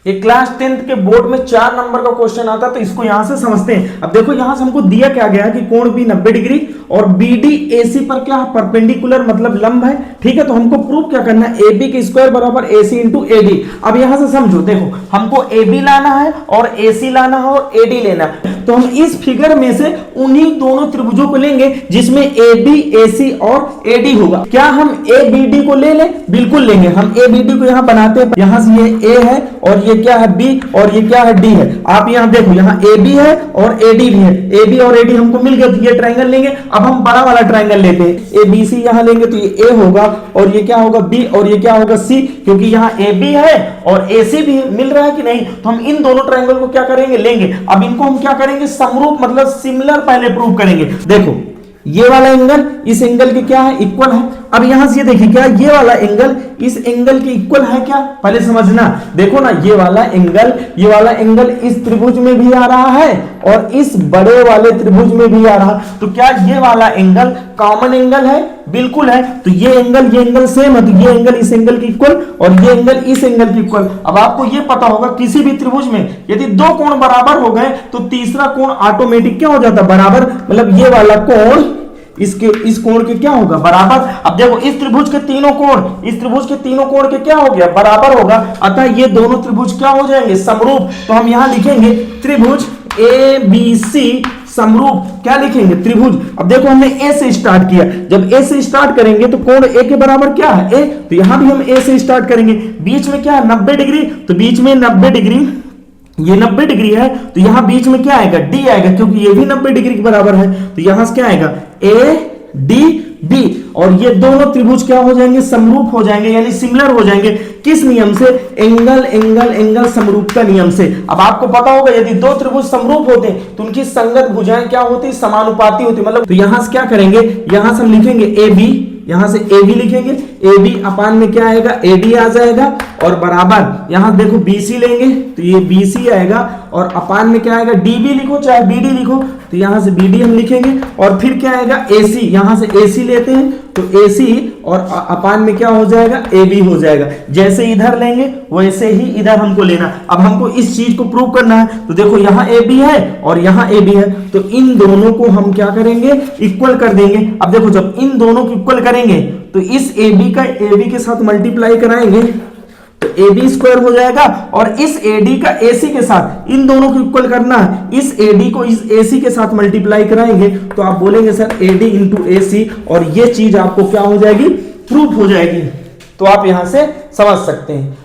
ये class 10th के board में 4 नंबर का क्वेश्चन आता है, तो इसको यहां से समझते हैं। अब देखो यहां से हमको दिया क्या गया कि कोण भी 90 डिग्री और BD AC पर क्या परपेंडिकुलर मतलब लंब है, ठीक है। तो हमको प्रूफ क्या करना है, AB के स्क्वायर बराबर AC इंटू AD। अब यहां से समझो, देखो हमको AB लाना है और AC लाना है और AD लेना है। तो हम इस फिगर में से उन्हीं दोनों त्रिभुजों को लेंगे जिसमें AB AC और AD होगा। क्या हम ABD को ले लें? बिल्कुल लेंगे। हम ABD को यहां बनाते हैं, यहां से ये A है और ये क्या है B और ये क्या है D है। आप यहां देखो, यहां AB है और AD भी है, AB और AD हमको मिल गया, तो ये ट्रायंगल लेंगे। अब हम बड़ा वाला ट्रायंगल लेते हैं, ABC यहां लेंगे तो ये A होगा और ये क्या होगा B और ये क्या होगा C, क्योंकि यहां AB है और AC भी मिल रहा है कि नहीं। तो हम इन दोनों ट्रायंगल को क्या करेंगे, लेंगे। अब इनको हम क्या करेंगे, समरूप मतलब सिमिलर पहले प्रूव करेंगे। देखो ये वाला एंगल इस एंगल के क्या है, इक्वल है। अब यहां से ये देखिए, क्या ये वाला एंगल इस एंगल के इक्वल है क्या, पहले समझना। देखो ना, ये वाला एंगल इस त्रिभुज में भी आ रहा है और इस बड़े वाले त्रिभुज में भी आ रहा है। तो क्या ये वाला एंगल कॉमन एंगल है? बिल्कुल है। तो ये एंगल सेम है, तो ये एंगल इस एंगल की इक्वल और ये एंगल इस एंगल की इक्वल। अब आपको ये पता होगा, किसी भी त्रिभुज में यदि दो कोण बराबर हो गए तो तीसरा कोण ऑटोमेटिक क्या हो जाता है, बराबर। मतलब ये वाला कोण इस कोण के क्या होगा, बराबर। अब देखो इस त्रिभुज के तीनों कोण के क्या हो गया, बराबर होगा। अतः ये दोनों त्रिभुज क्या हो जाएंगे, समरूप। तो हम यहां लिखेंगे त्रिभुज ABC समरूप। क्या लिखेंगे, त्रिभुज। अब देखो हमने A से स्टार्ट किया, जब A से स्टार्ट करेंगे तो कोण A के बराबर क्या है, A। तो यहां भी हम A से स्टार्ट करेंगे। बीच में क्या है, 90 डिग्री। तो बीच में 90 डिग्री, ये 90 डिग्री है, तो यहां बीच में क्या आएगा, D आएगा, क्योंकि ये भी 90 डिग्री के बराबर है। तो यहां से क्या आएगा, ADB। और ये दोनों त्रिभुज क्या हो जाएंगे, समरूप हो जाएंगे, यानी सिमिलर हो जाएंगे। किस नियम से, एंगल समरूपता नियम से। अब आपको पता होगा, यदि दो त्रिभुज समरूप होते हैं तो उनकी संगत भुजाएं क्या होती, समानुपाती होती। मतलब तो यहां से क्या करेंगे, यहां से हम लिखेंगे AB, यहां से AB लिखेंगे, AB अपान में क्या आएगा, AD आ जाएगा और बराबर यहां देखो BC लेंगे तो ये BC आएगा और अपान में क्या आएगा, DB लिखो चाहे BD लिखो, तो यहां से BD हम लिखेंगे और फिर क्या आएगा AC, यहां से AC लेते हैं तो AC और अपान में क्या हो जाएगा, AB हो जाएगा। जैसे इधर लेंगे वैसे ही इधर हमको लेना। अब हमको इस चीज को प्रूव करना है, तो देखो यहां AB है और यहां AB है, तो इन दोनों को हम क्या करेंगे, इक्वल कर देंगे। अब देखो जब इन दोनों को इक्वल करेंगे तो इस AB का AB के साथ मल्टीप्लाई कराएंगे तो AB स्क्वायर हो जाएगा और इस AD का AC के साथ, इन दोनों को इक्वल करना है, इस AD को इस AC के साथ मल्टीप्लाई कराएंगे तो आप बोलेंगे सर AD इंटू AC, और ये चीज आपको क्या हो जाएगी, प्रूफ हो जाएगी। तो आप यहां से समझ सकते हैं।